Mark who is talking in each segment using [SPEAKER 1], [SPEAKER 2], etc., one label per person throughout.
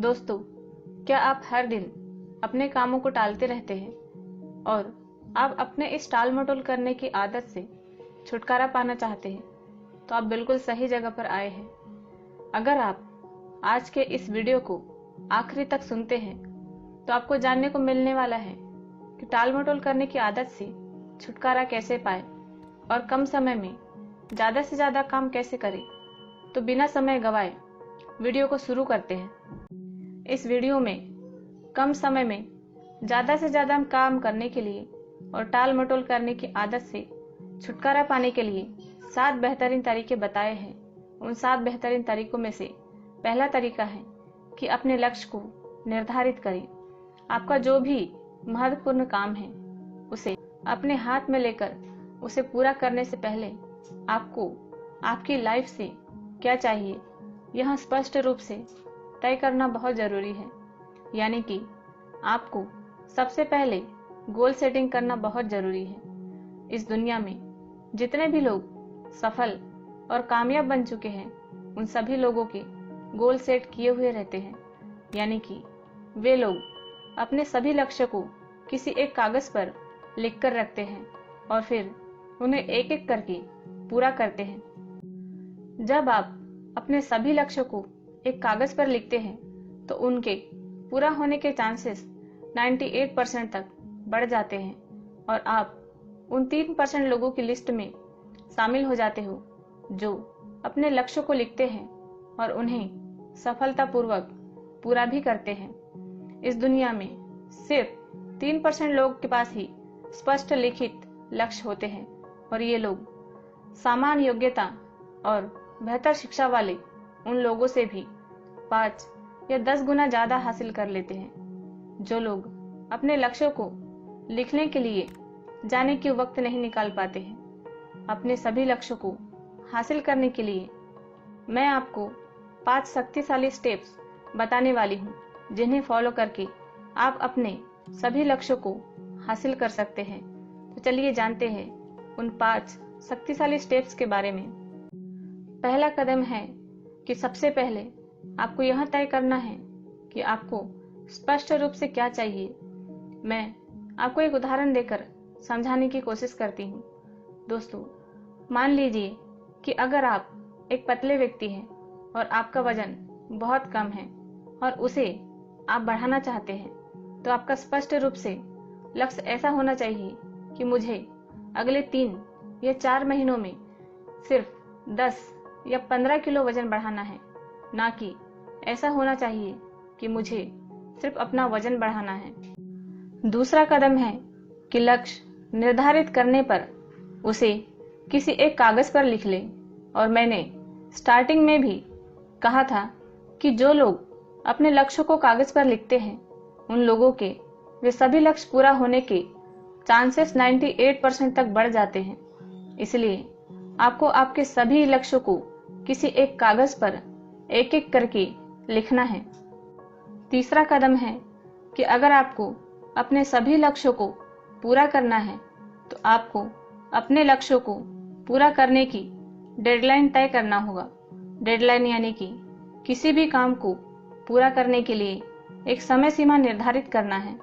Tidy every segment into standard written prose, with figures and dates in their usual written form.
[SPEAKER 1] दोस्तों, क्या आप हर दिन अपने कामों को टालते रहते हैं और आप अपने इस टाल मटोल करने की आदत से छुटकारा पाना चाहते हैं? तो आप बिल्कुल सही जगह पर आए हैं। अगर आप आज के इस वीडियो को आखिरी तक सुनते हैं तो आपको जानने को मिलने वाला है कि टाल मटोल करने की आदत से छुटकारा कैसे पाए और कम समय में ज़्यादा से ज़्यादा काम कैसे करें। तो बिना समय गवाए वीडियो को शुरू करते हैं। इस वीडियो में कम समय में ज़्यादा से ज़्यादा काम करने के लिए और टाल मटोल करने की आदत से छुटकारा पाने के लिए 7 बेहतरीन तरीके बताए हैं। उन 7 बेहतरीन तरीकों में से पहला तरीका है कि अपने लक्ष्य को निर्धारित करें। आपका जो भी महत्वपूर्ण काम है उसे अपने हाथ में लेकर उसे पूरा करने से पहले आपको आपकी लाइफ से क्या चाहिए यह स्पष्ट रूप से तय करना बहुत ज़रूरी है। यानी कि आपको सबसे पहले गोल सेटिंग करना बहुत ज़रूरी है। इस दुनिया में जितने भी लोग सफल और कामयाब बन चुके हैं उन सभी लोगों के गोल सेट किए हुए रहते हैं। यानी कि वे लोग अपने सभी लक्ष्य को किसी एक कागज़ पर लिख कर रखते हैं और फिर उन्हें एक एक करके पूरा करते हैं। जब आप अपने सभी लक्ष्यों को एक कागज़ पर लिखते हैं तो उनके पूरा होने के चांसेस 98% तक बढ़ जाते हैं और आप उन 3% लोगों की लिस्ट में शामिल हो जाते हो जो अपने लक्ष्य को लिखते हैं और उन्हें सफलतापूर्वक पूरा भी करते हैं। इस दुनिया में सिर्फ 3% लोग के पास ही स्पष्ट लिखित लक्ष्य होते हैं और ये लोग समान योग्यता और बेहतर शिक्षा वाले उन लोगों से भी 5 या 10 गुना ज़्यादा हासिल कर लेते हैं। जो लोग अपने लक्ष्यों को लिखने के लिए जाने के वक्त नहीं निकाल पाते हैं। अपने सभी लक्ष्यों को हासिल करने के लिए मैं आपको 5 शक्तिशाली स्टेप्स बताने वाली हूँ जिन्हें फॉलो करके आप अपने सभी लक्ष्यों को हासिल कर सकते हैं। तो चलिए जानते हैं उन 5 शक्तिशाली स्टेप्स के बारे में। पहला कदम है कि सबसे पहले आपको यह तय करना है कि आपको स्पष्ट रूप से क्या चाहिए। मैं आपको एक उदाहरण देकर समझाने की कोशिश करती हूँ। दोस्तों, मान लीजिए कि अगर आप एक पतले व्यक्ति हैं और आपका वजन बहुत कम है और उसे आप बढ़ाना चाहते हैं तो आपका स्पष्ट रूप से लक्ष्य ऐसा होना चाहिए कि मुझे अगले 3 या 4 महीनों में सिर्फ 10 या 15 किलो वजन बढ़ाना है, ना कि ऐसा होना चाहिए कि मुझे सिर्फ अपना वजन बढ़ाना है। दूसरा कदम है कि लक्ष्य निर्धारित करने पर उसे किसी एक कागज पर लिख ले। और मैंने स्टार्टिंग में भी कहा था कि जो लोग अपने लक्ष्य को कागज पर लिखते हैं उन लोगों के वे सभी लक्ष्य पूरा होने के चांसेस 98% तक बढ़ जाते हैं। इसलिए आपको आपके सभी लक्ष्यों को किसी एक कागज पर एक एक करके लिखना है। तीसरा कदम है कि अगर आपको अपने सभी लक्ष्यों को पूरा करना है तो आपको अपने लक्ष्यों को पूरा करने की डेडलाइन तय करना होगा। डेडलाइन यानी कि किसी भी काम को पूरा करने के लिए एक समय सीमा निर्धारित करना है।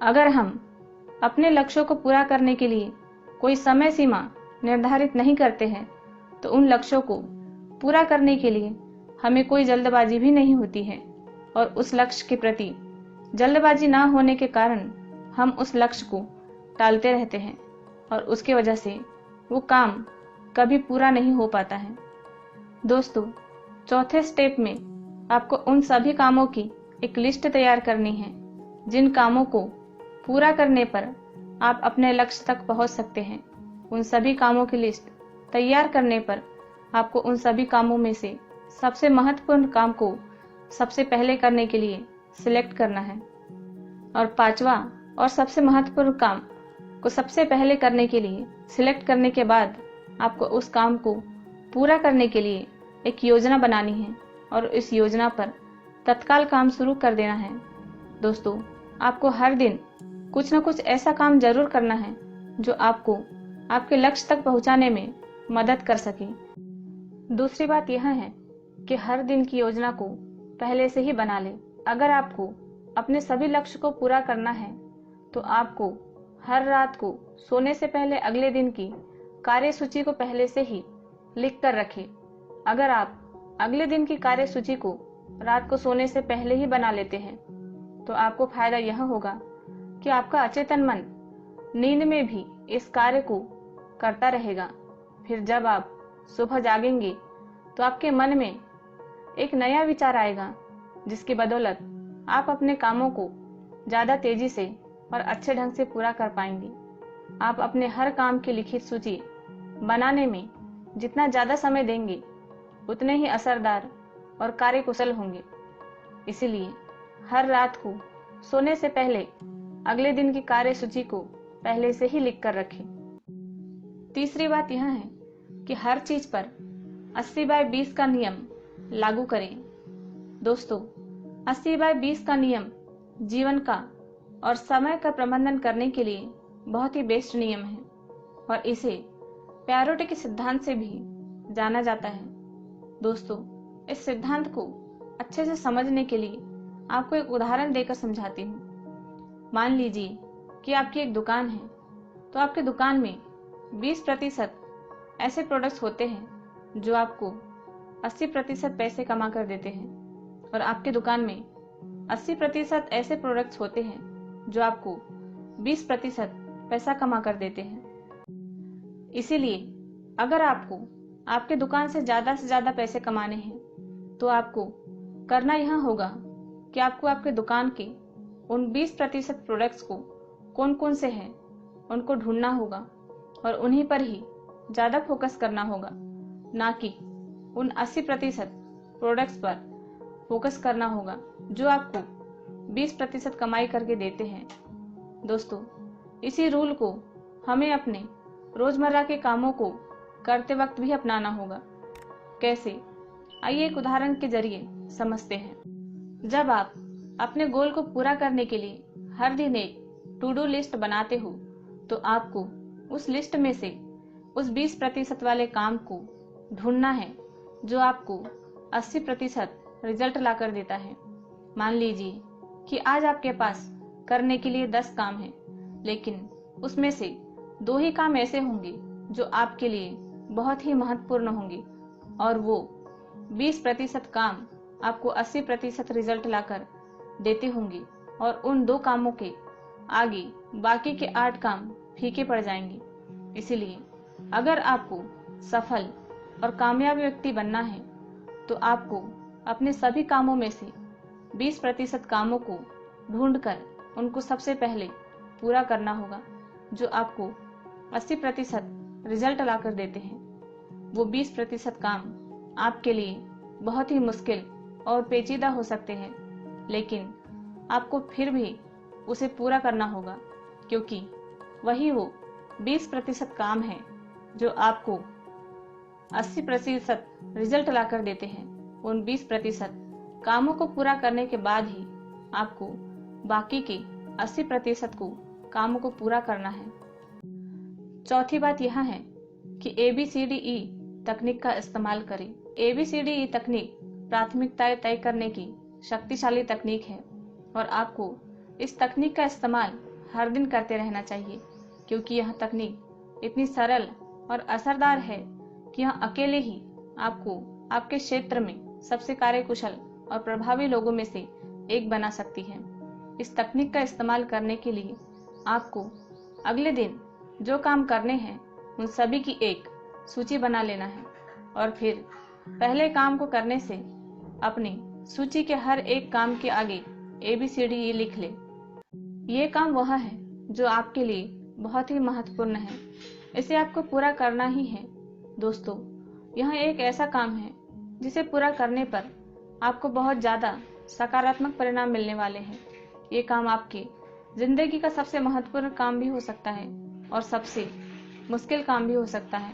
[SPEAKER 1] अगर हम अपने लक्ष्यों को पूरा करने के लिए कोई समय सीमा निर्धारित नहीं करते हैं तो उन लक्ष्यों को पूरा करने के लिए हमें कोई जल्दबाजी भी नहीं होती है और उस लक्ष्य के प्रति जल्दबाजी ना होने के कारण हम उस लक्ष्य को टालते रहते हैं और उसके वजह से वो काम कभी पूरा नहीं हो पाता है। दोस्तों, चौथे स्टेप में आपको उन सभी कामों की एक लिस्ट तैयार करनी है जिन कामों को पूरा करने पर आप अपने लक्ष्य तक पहुंच सकते हैं। उन सभी कामों की लिस्ट तैयार करने पर आपको उन सभी कामों में से सबसे महत्वपूर्ण काम को सबसे पहले करने के लिए सिलेक्ट करना है और 5वां और सबसे महत्वपूर्ण काम को सबसे पहले करने के लिए सिलेक्ट करने के बाद आपको उस काम को पूरा करने के लिए एक योजना बनानी है और इस योजना पर तत्काल काम शुरू कर देना है। दोस्तों, आपको हर दिन कुछ न कुछ ऐसा काम जरूर करना है जो आपको आपके लक्ष्य तक पहुंचाने में मदद कर सके। दूसरी बात यह है कि हर दिन की योजना को पहले से ही बना लें। अगर आपको अपने सभी लक्ष्य को पूरा करना है तो आपको हर रात को सोने से पहले अगले दिन की कार्य सूची को पहले से ही लिख कर रखें। अगर आप अगले दिन की कार्य सूची को रात को सोने से पहले ही बना लेते हैं तो आपको फायदा यह होगा कि आपका अचेतन मन नींद में भी इस कार्य को करता रहेगा। फिर जब आप सुबह जागेंगे तो आपके मन में एक नया विचार आएगा, जिसकी बदौलत आप अपने कामों को ज्यादा तेजी से और अच्छे ढंग से पूरा कर पाएंगे। आप अपने हर काम की लिखित सूची बनाने में जितना ज्यादा समय देंगे उतने ही असरदार और कार्यकुशल होंगे। इसीलिए हर रात को सोने से पहले अगले दिन की कार्य सूची को पहले से ही लिख कर रखें। तीसरी बात यह है कि हर चीज पर 80/20 का नियम लागू करें। दोस्तों, 80/20 का नियम जीवन का और समय का प्रबंधन करने के लिए बहुत ही बेस्ट नियम है और इसे पैरोटे के सिद्धांत से भी जाना जाता है। दोस्तों, इस सिद्धांत को अच्छे से समझने के लिए आपको एक उदाहरण देकर समझाती हूँ। मान लीजिए कि आपकी एक दुकान है, तो आपकी दुकान में 20% ऐसे प्रोडक्ट्स होते हैं जो आपको 80% पैसे कमा कर देते हैं और आपकी दुकान में 80% ऐसे प्रोडक्ट्स होते हैं जो आपको 20% पैसा कमा कर देते हैं। इसीलिए अगर आपको आपके दुकान से ज्यादा पैसे कमाने हैं तो आपको करना यह होगा कि आपको आपके दुकान के उन 20% प्रोडक्ट्स को कौन कौन से हैं उनको ढूंढना होगा और उन्हीं पर ही ज्यादा फोकस करना होगा, ना कि उन 80% प्रोडक्ट्स पर फोकस करना होगा जो आपको 20% कमाई करके देते हैं। दोस्तों, इसी रूल को हमें अपने रोजमर्रा के कामों को करते वक्त भी अपनाना होगा। कैसे? आइए एक उदाहरण के जरिए समझते हैं। जब आप अपने गोल को पूरा करने के लिए हर दिन एक टू डू लिस्ट बनाते हो तो आपको उस लिस्ट में से उस 20% वाले काम को ढूंढना है जो आपको 80% रिजल्ट ला कर देता है। मान लीजिए कि आज आपके पास करने के लिए 10 काम हैं, लेकिन उसमें से 2 ही काम ऐसे होंगे जो आपके लिए बहुत ही महत्वपूर्ण होंगे और वो 20% काम आपको 80% रिजल्ट लाकर देते होंगे और उन 2 कामों के आगे बाकी के 8 काम फीके पड़ जाएंगे। इसीलिए अगर आपको सफल और कामयाब व्यक्ति बनना है तो आपको अपने सभी कामों में से 20% कामों को ढूंढकर उनको सबसे पहले पूरा करना होगा जो आपको 80% रिजल्ट लाकर देते हैं। वो 20% काम आपके लिए बहुत ही मुश्किल और पेचीदा हो सकते हैं, लेकिन आपको फिर भी उसे पूरा करना होगा क्योंकि वही वो 20% काम है जो आपको 80% रिजल्ट लाकर देते हैं। उन 20% कामों को पूरा करने के बाद ही आपको बाकी के 80% को कामों को पूरा करना है। चौथी बात यह है कि ABCDE तकनीक का इस्तेमाल करें। ABCDE तकनीक प्राथमिकताएं तय करने की शक्तिशाली तकनीक है और आपको इस तकनीक का इस्तेमाल हर दिन करते रहना चाहिए क्योंकि यह तकनीक इतनी सरल और असरदार है कि यह अकेले ही आपको आपके क्षेत्र में सबसे कार्यकुशल और प्रभावी लोगों में से एक बना सकती है। इस तकनीक का इस्तेमाल करने के लिए आपको अगले दिन जो काम करने हैं उन सभी की एक सूची बना लेना है और फिर पहले काम को करने से अपनी सूची के हर एक काम के आगे ABCDE लिख ले। ये काम वह है जो आपके लिए बहुत ही महत्वपूर्ण है, इसे आपको पूरा करना ही है। दोस्तों, यह एक ऐसा काम है जिसे पूरा करने पर आपको बहुत ज्यादा सकारात्मक परिणाम मिलने वाले हैं। ये काम आपके जिंदगी का सबसे महत्वपूर्ण काम भी हो सकता है और सबसे मुश्किल काम भी हो सकता है।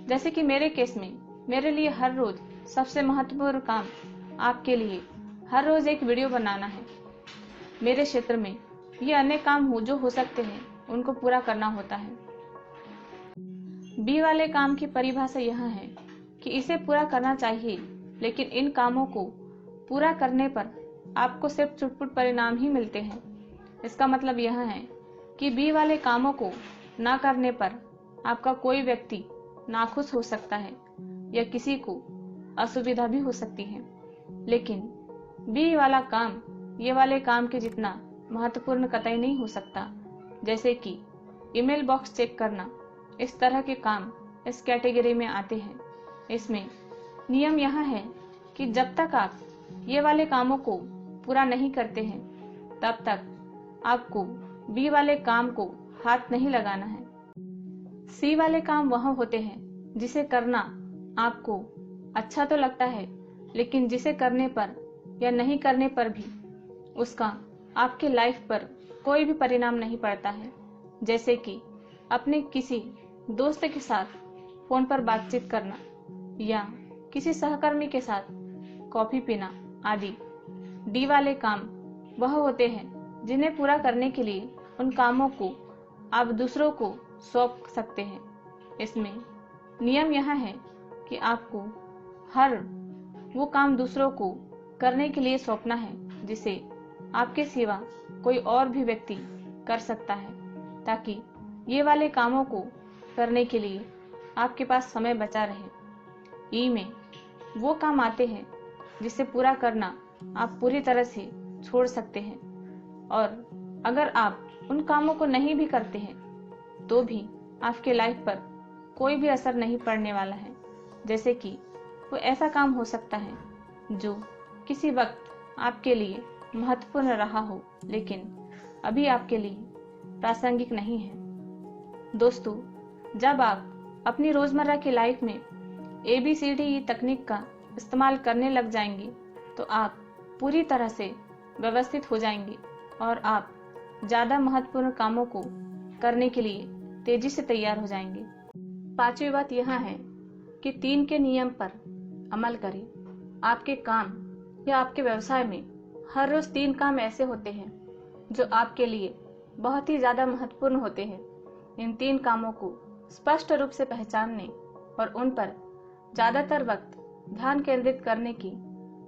[SPEAKER 1] जैसे कि मेरे केस में मेरे लिए हर रोज सबसे महत्वपूर्ण काम आपके लिए हर रोज एक वीडियो बनाना है। मेरे क्षेत्र में ये अनेक काम जो हो सकते हैं उनको पूरा करना होता है। बी वाले काम की परिभाषा यह है कि इसे पूरा करना चाहिए, लेकिन इन कामों को पूरा करने पर आपको सिर्फ चुटपुट परिणाम ही मिलते हैं। इसका मतलब यह है कि बी वाले कामों को ना करने पर आपका कोई व्यक्ति नाखुश हो सकता है या किसी को असुविधा भी हो सकती है, लेकिन बी वाला काम ये वाले काम के जितना महत्वपूर्ण कतई नहीं हो सकता। जैसे कि ईमेल बॉक्स चेक करना, इस तरह के काम इस कैटेगरी में आते हैं। इसमें नियम यह है कि जब तक आप ये वाले कामों को पूरा नहीं करते हैं तब तक आपको बी वाले काम को हाथ नहीं लगाना है। सी वाले काम वह होते हैं जिसे करना आपको अच्छा तो लगता है, लेकिन जिसे करने पर या नहीं करने पर भी उसका आपके लाइफ पर कोई भी परिणाम नहीं पड़ता है। जैसे कि अपने किसी दोस्त के साथ फोन पर बातचीत करना या किसी सहकर्मी के साथ कॉफी पीना आदि। डी वाले काम वह होते हैं जिन्हें पूरा करने के लिए उन कामों को आप दूसरों को सौंप सकते हैं। इसमें नियम यह है कि आपको हर वो काम दूसरों को करने के लिए सौंपना है जिसे आपके सिवा कोई और भी व्यक्ति कर सकता है, ताकि ये वाले कामों को करने के लिए आपके पास समय बचा रहे। ई में वो काम आते हैं जिसे पूरा करना आप पूरी तरह से छोड़ सकते हैं, और अगर आप उन कामों को नहीं भी करते हैं तो भी आपके लाइफ पर कोई भी असर नहीं पड़ने वाला है। जैसे कि वो ऐसा काम हो सकता है जो किसी वक्त आपके लिए महत्वपूर्ण रहा हो, लेकिन अभी आपके लिए प्रासंगिक नहीं है। दोस्तों, जब आप अपनी रोजमर्रा की लाइफ में ABCDE तकनीक का इस्तेमाल करने लग जाएंगे तो आप पूरी तरह से व्यवस्थित हो जाएंगे और आप ज्यादा महत्वपूर्ण कामों को करने के लिए तेजी से तैयार हो जाएंगे। पांचवी बात यह है कि 3 के नियम पर अमल करें। आपके काम या आपके व्यवसाय में हर रोज 3 काम ऐसे होते हैं जो आपके लिए बहुत ही ज्यादा महत्वपूर्ण होते हैं। इन 3 कामों को स्पष्ट रूप से पहचानने और उन पर ज्यादातर वक्त ध्यान केंद्रित करने की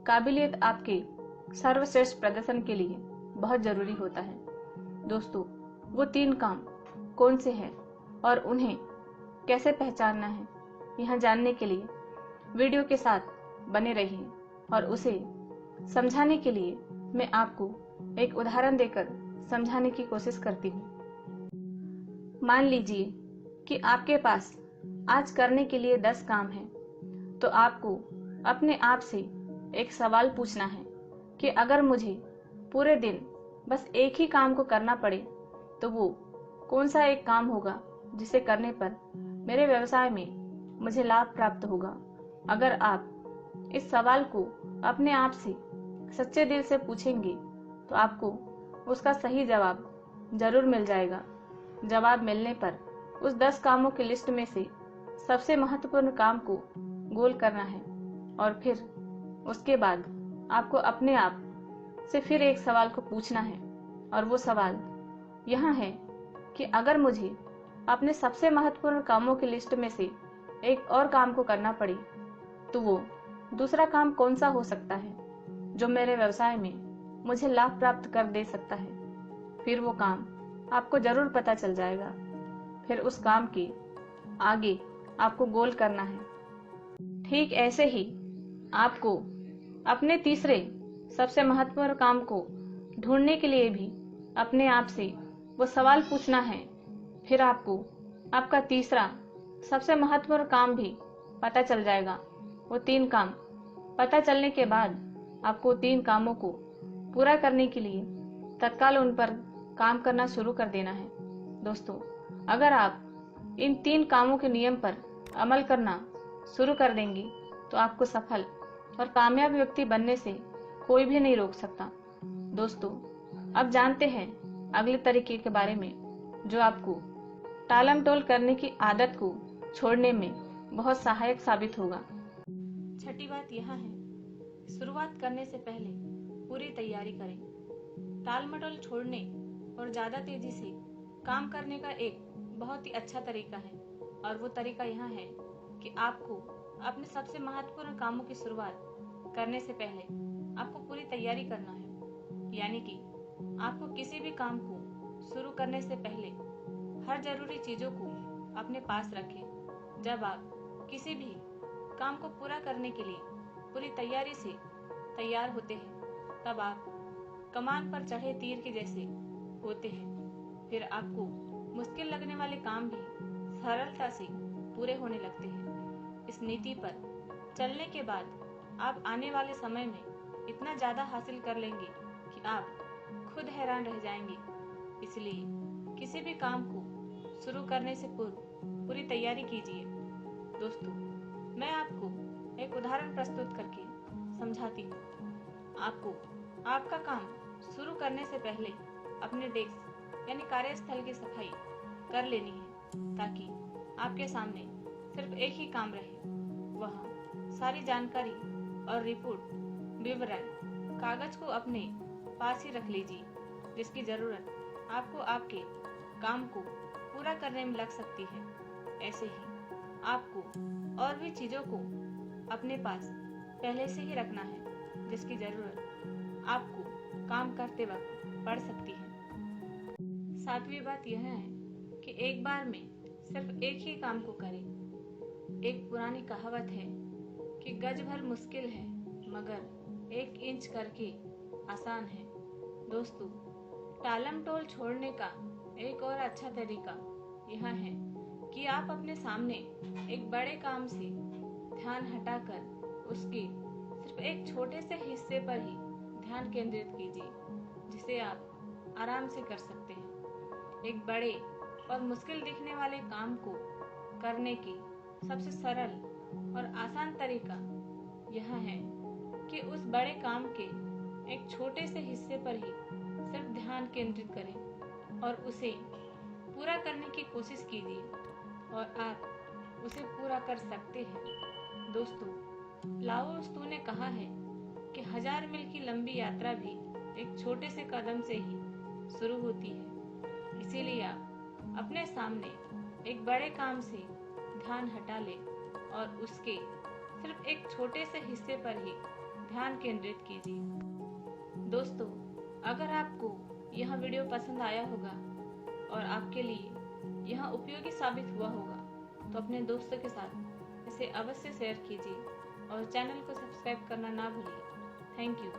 [SPEAKER 1] काबिलियत आपके सर्वश्रेष्ठ प्रदर्शन के लिए बहुत जरूरी होता है। दोस्तों, वो 3 काम कौन से हैं और उन्हें कैसे पहचानना है, यह जानने के लिए वीडियो के साथ बने रहिए, और उसे समझाने के लिए मैं आपको एक उदाहरण देकर समझाने की कोशिश करती हूँ। मान लीजिए कि आपके पास आज करने के लिए 10 काम हैं, तो आपको अपने आप से एक सवाल पूछना है कि अगर मुझे पूरे दिन बस एक ही काम को करना पड़े तो वो कौन सा एक काम होगा जिसे करने पर मेरे व्यवसाय में मुझे लाभ प्राप्त होगा। अगर आप इस सवाल को अपने आप से सच्चे दिल से पूछेंगे तो आपको उसका सही जवाब जरूर मिल जाएगा। जवाब मिलने पर उस 10 कामों की लिस्ट में से सबसे महत्वपूर्ण काम को गोल करना है, और फिर उसके बाद आपको अपने आप से फिर एक सवाल को पूछना है, और वो सवाल यह है कि अगर मुझे अपने सबसे महत्वपूर्ण कामों की लिस्ट में से एक और काम को करना पड़े तो वो दूसरा काम कौन सा हो सकता है जो मेरे व्यवसाय में मुझे लाभ प्राप्त कर दे सकता है। फिर वो काम आपको जरूर पता चल जाएगा। फिर उस काम के आगे आपको गोल करना है। ठीक ऐसे ही आपको अपने तीसरे सबसे महत्वपूर्ण काम को ढूंढने के लिए भी अपने आप से वो सवाल पूछना है। फिर आपको आपका तीसरा सबसे महत्वपूर्ण काम भी पता चल जाएगा। वो 3 काम पता चलने के बाद आपको 3 कामों को पूरा करने के लिए तत्काल उन पर काम करना शुरू कर देना है। दोस्तों, अगर आप इन 3 कामों के नियम पर अमल करना शुरू कर देंगे तो आपको सफल और कामयाब व्यक्ति बनने से कोई भी नहीं रोक सकता। दोस्तों, अब जानते हैं अगले तरीके के बारे में जो आपको टालम टोल करने की आदत को छोड़ने में बहुत सहायक साबित होगा। छठी बात यह है, शुरुआत करने से पहले पूरी तैयारी करें। टाल मटोल छोड़ने और ज्यादा तेजी से काम करने का एक बहुत ही अच्छा तरीका है, और वो तरीका यह है कि आपको अपने सबसे महत्वपूर्ण कामों की शुरुआत करने से पहले आपको पूरी तैयारी करना है। यानी कि आपको किसी भी काम को शुरू करने से पहले हर जरूरी चीज़ों को अपने पास रखें। जब आप किसी भी काम को पूरा करने के लिए पूरी तैयारी से तैयार होते हैं, तब आप कमान पर चढ़े तीर के जैसे होते हैं। फिर आपको मुश्किल लगने वाले काम भी सरलता से पूरे होने लगते हैं। इस नीति पर चलने के बाद आप आने वाले समय में इतना ज़्यादा हासिल कर लेंगे कि आप खुद हैरान रह जाएंगे। इसलिए किसी भी काम को शुरू करने से पूर्व पूरी तैयारी कीजिए। दोस्तों, मैं आपको एक उदाहरण प्रस्तुत करके समझाती हूँ। आपको आपका काम शुरू करने से पहले अपने डेस्क यानी कार्यस्थल की सफाई कर लेनी है, ताकि आपके सामने सिर्फ एक ही काम रहे। वह सारी जानकारी और रिपोर्ट विवरण कागज को अपने पास ही रख लीजिए, जिसकी ज़रूरत आपको आपके काम को पूरा करने में लग सकती है। ऐसे ही आपको और भी चीज़ों को अपने पास पहले से ही रखना है, जिसकी ज़रूरत आपको काम करते वक्त पड़ सकती है। सातवीं बात यह है कि एक बार में सिर्फ एक ही काम को करें। एक पुरानी कहावत है कि गज भर मुश्किल है मगर 1 इंच करके आसान है। दोस्तों, टालम टोल छोड़ने का एक और अच्छा तरीका यह है कि आप अपने सामने एक बड़े काम से ध्यान हटाकर उसके सिर्फ एक छोटे से हिस्से पर ही ध्यान केंद्रित कीजिए, जिसे आप आराम से कर सकते हैं। एक बड़े और मुश्किल दिखने वाले काम को करने की सबसे सरल और आसान तरीका यह है कि उस बड़े काम के एक छोटे से हिस्से पर ही सिर्फ ध्यान केंद्रित करें और उसे पूरा करने की कोशिश कीजिए, और आप उसे पूरा कर सकते हैं। दोस्तों, लाओ त्सु ने कहा है कि 1000 मील की लंबी यात्रा भी एक छोटे से कदम से ही शुरू होती है। इसीलिए आप अपने सामने एक बड़े काम से ध्यान हटा लें और उसके सिर्फ एक छोटे से हिस्से पर ही ध्यान केंद्रित कीजिए। दोस्तों, अगर आपको यह वीडियो पसंद आया होगा और आपके लिए यह उपयोगी साबित हुआ होगा, तो अपने दोस्तों के साथ इसे अवश्य शेयर कीजिए और चैनल को सब्सक्राइब करना ना भूलिए। Thank you.